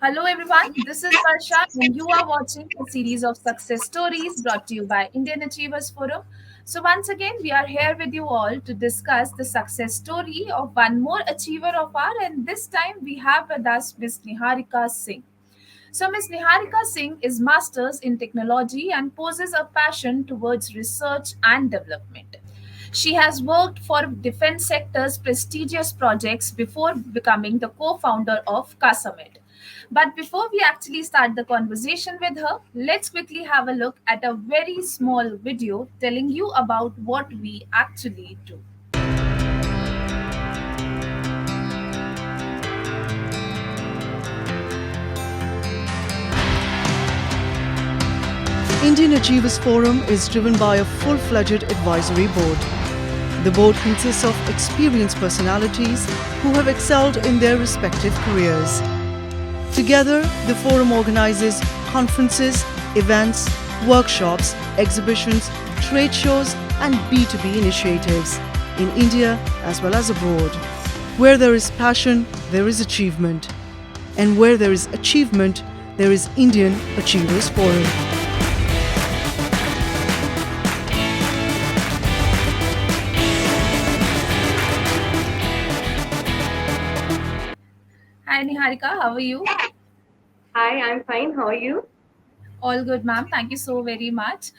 Hello, everyone. This is Varsha, and you are watching a series of success stories brought to you by Indian Achievers Forum. So, once again, we are here with you all to discuss the success story of one more achiever of ours, and this time we have with us Miss Niharika Singh. So, Ms. Niharika Singh is Masters in Technology and poses a passion towards research and development. She has worked for defense sector's prestigious projects before becoming the co-founder of Casamed. But before we actually start the conversation with her, let's quickly have a look at a very small video telling you about what we actually do. Indian Achievers Forum is driven by a full-fledged advisory board. The board consists of experienced personalities who have excelled in their respective careers. Together, the forum organizes conferences, events, workshops, exhibitions, trade shows, and B2B initiatives in India as well as abroad. Where there is passion, there is achievement. And where there is achievement, there is Indian Achievers Forum. Hi Niharika, how are you? Hi, I'm fine. How are you? All good, ma'am. Thank you so very much.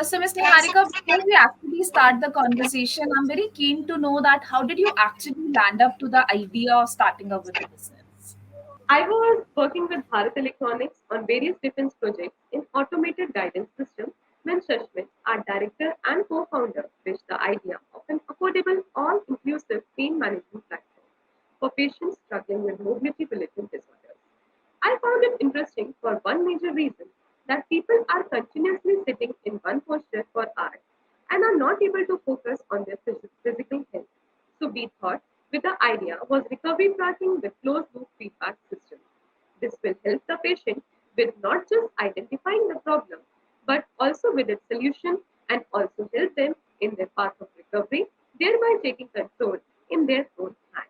So, Ms. Niharika, before we actually start the conversation, I'm very keen to know that how did you actually land up to the idea of starting up with the business? I was working with Bharat Electronics on various defense projects in automated guidance systems when Shashmit, our director and co-founder, pitched the idea of an affordable, all-inclusive pain management platform for patients struggling with mobility-related disorders. I found it interesting for one major reason that people are continuously sitting in one posture for hours and are not able to focus on their physical health. So we thought with the idea was recovery tracking with closed loop feedback system. This will help the patient with not just identifying the problem but also with its solution and also help them in their path of recovery, thereby taking control in their own hands.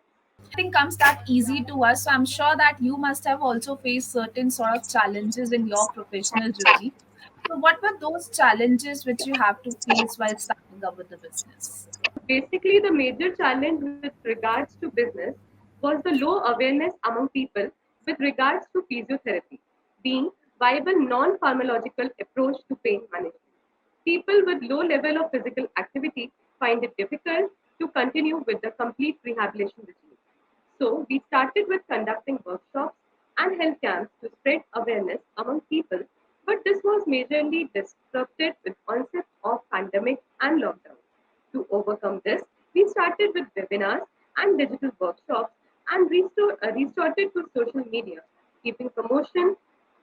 Nothing comes that easy to us. So I'm sure that you must have also faced certain sort of challenges in your professional journey. So what were those challenges which you have to face while starting up with the business? Basically, the major challenge with regards to business was the low awareness among people with regards to physiotherapy being viable non-pharmacological approach to pain management. People with low level of physical activity find it difficult to continue with the complete rehabilitation regime. So we started with conducting workshops and health camps to spread awareness among people, but this was majorly disrupted with onset of pandemic and lockdown. To overcome this, we started with webinars and digital workshops and resorted to social media, keeping promotion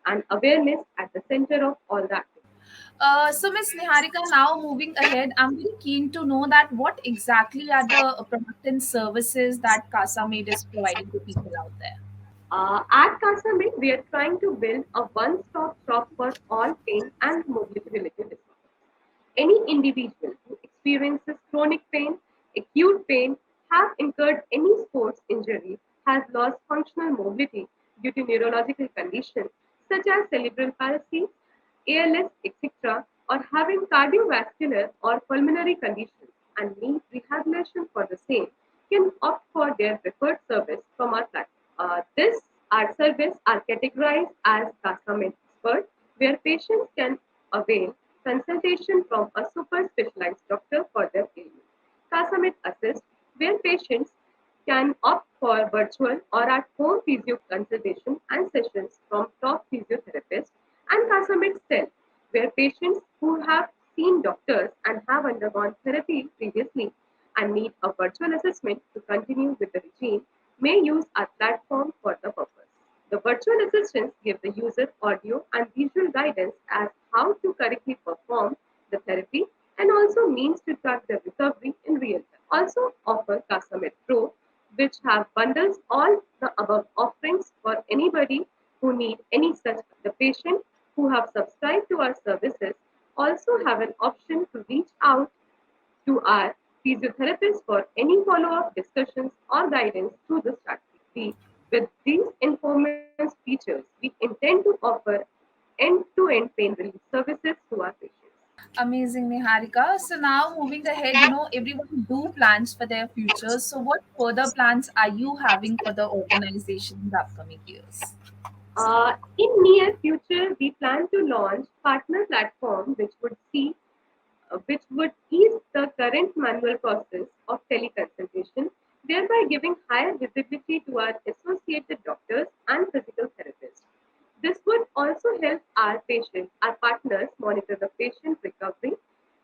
and awareness at the center of all the activities. So, Miss Niharika, now moving ahead, I'm very keen to know that what exactly are the product and services that Casa Made is providing to people out there? At Casamate, we are trying to build a one-stop shop for all pain and mobility-related disorders. Any individual who experiences chronic pain, acute pain, have incurred any sports injury, has lost functional mobility due to neurological conditions such as cerebral palsy, ALS, etc., or having cardiovascular or pulmonary conditions and need rehabilitation for the same can opt for their preferred service from our platform. This our service are categorized as Casamed Expert, where patients can avail consultation from a super specialized doctor for their ailment. Casamed Assist, where patients can opt for virtual or at home physio consultation and sessions from top physiotherapists, and Casamed Cell, where patients who have seen doctors and have undergone therapy previously and need a virtual assessment to continue with the regime may use our platform for the purpose. The virtual assistants give the user audio and visual guidance as how to correctly perform the therapy and also means to track the recovery in real time. Also offer Casamed Pro, which have bundles all the above offerings for anybody who need any such. The patient who have subscribed to our services also have an option to reach out to our physiotherapist for any follow-up discussions or guidance through the strategy. With these informants features, we intend to offer end-to-end pain relief services to our patients. Amazing, Niharika. So now moving ahead, everyone do plans for their futures. So what further plans are you having for the organization in the upcoming years? In near future, we plan to launch partner platform which would ease the current manual process of teleconsultation, thereby giving higher visibility to our associated doctors and physical therapists. This would also help our partners monitor the patient recovery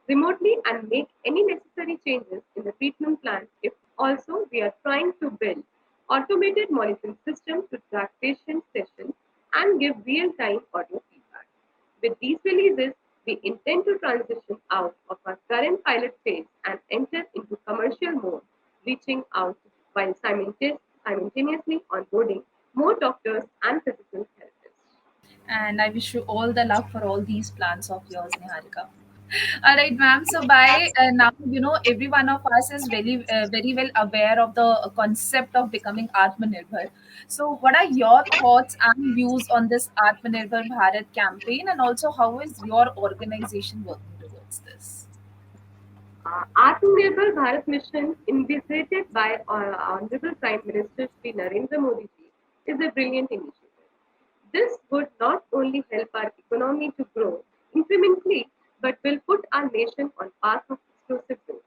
remotely and make any necessary changes in the treatment plan. If also we are trying to build automated monitoring systems to track patient sessions and give real-time audio feedback. With these releases, we intend to transition out of our current pilot phase and enter into commercial mode, reaching out while simultaneously onboarding more doctors and physical therapists. And I wish you all the luck for all these plans of yours, Niharika. All right, ma'am. So by now, every one of us is very well aware of the concept of becoming Atmanirbhar. So what are your thoughts and views on this Atmanirbhar Bharat campaign, and also how is your organization working towards this? Atmanirbhar Bharat mission, envisaged by Honorable Prime Minister Shri Narendra Modi ji, is a brilliant initiative. This would not only help our economy to grow incrementally, but will put our nation on path of explosive growth.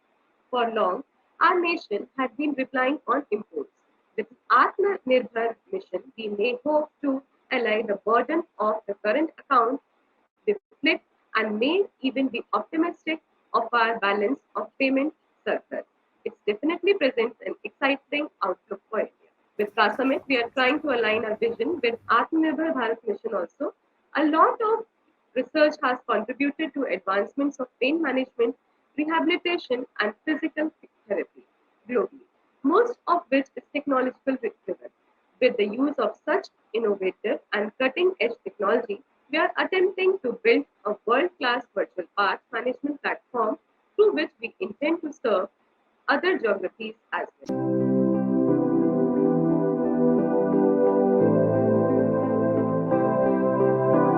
For long, our nation had been relying on imports. With Atmanirbhar mission, we may hope to allay the burden of the current account deficit and may even be optimistic of our balance of payment surplus. It definitely presents an exciting outlook for India. With Kasamit, we are trying to align our vision with Atmanirbhar Bharat mission also. A lot of research has contributed to advancements of pain management, rehabilitation, and physical therapy globally, most of which is technological driven. With the use of such innovative and cutting edge technology, we are attempting to build a world class virtual parts management platform through which we intend to serve other geographies as well.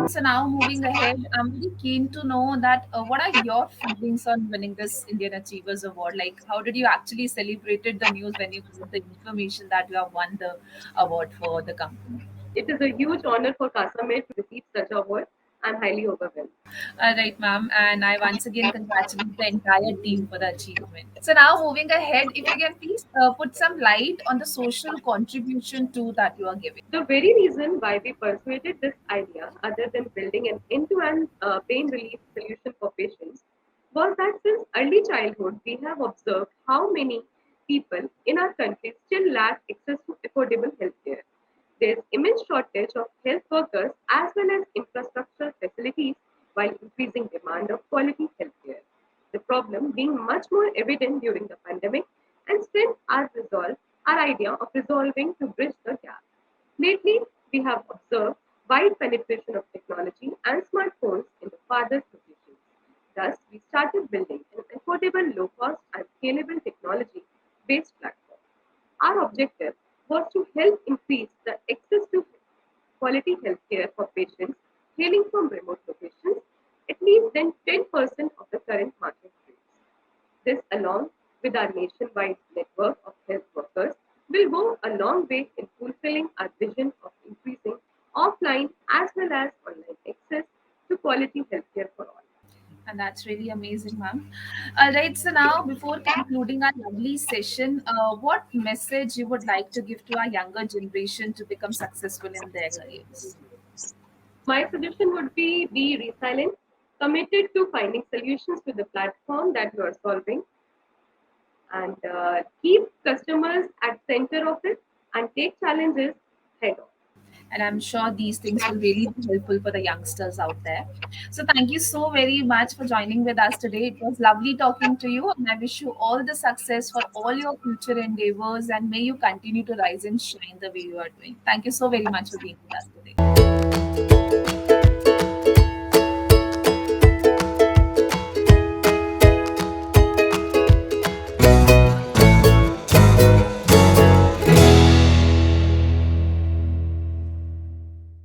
So now moving ahead, I'm really keen to know that what are your feelings on winning this Indian Achievers Award? Like, how did you actually celebrated the news when you got the information that you have won the award for the company? It is a huge honor for Kasamate to receive such a award. I'm highly overwhelmed. All right, ma'am, and I once again congratulate the entire team for the achievement. So now moving ahead, if you can please put some light on the social contribution too that you are giving. The very reason why we persuaded this idea, other than building an end to end pain relief solution for patients, was that since early childhood, we have observed how many people in our country still lack access to affordable healthcare. There's immense shortage of health workers as well as infrastructure facilities while increasing demand of quality healthcare. The problem being much more evident during the pandemic and still our idea of resolving to bridge the gap. Lately, we have observed wide penetration of technology and smartphones in the father's positions. Thus, we started building an affordable, low cost, and scalable technology based platform. Our objective was to help increase the access to quality healthcare for patients hailing from remote locations, at least than 10% of the current market rates. This, along with our nationwide network of health workers, will go a long way in fulfilling our vision of increasing offline as well as online access to quality healthcare for all. And that's really amazing, ma'am. All right, so now before concluding our lovely session, what message you would like to give to our younger generation to become successful in their careers? My suggestion would be resilient, committed to finding solutions to the platform that you are solving, and keep customers at center of it and take challenges head on. And I'm sure these things will really be helpful for the youngsters out there. So thank you so very much for joining with us today. It was lovely talking to you, and I wish you all the success for all your future endeavors, and may you continue to rise and shine the way you are doing. Thank you so very much for being with us today.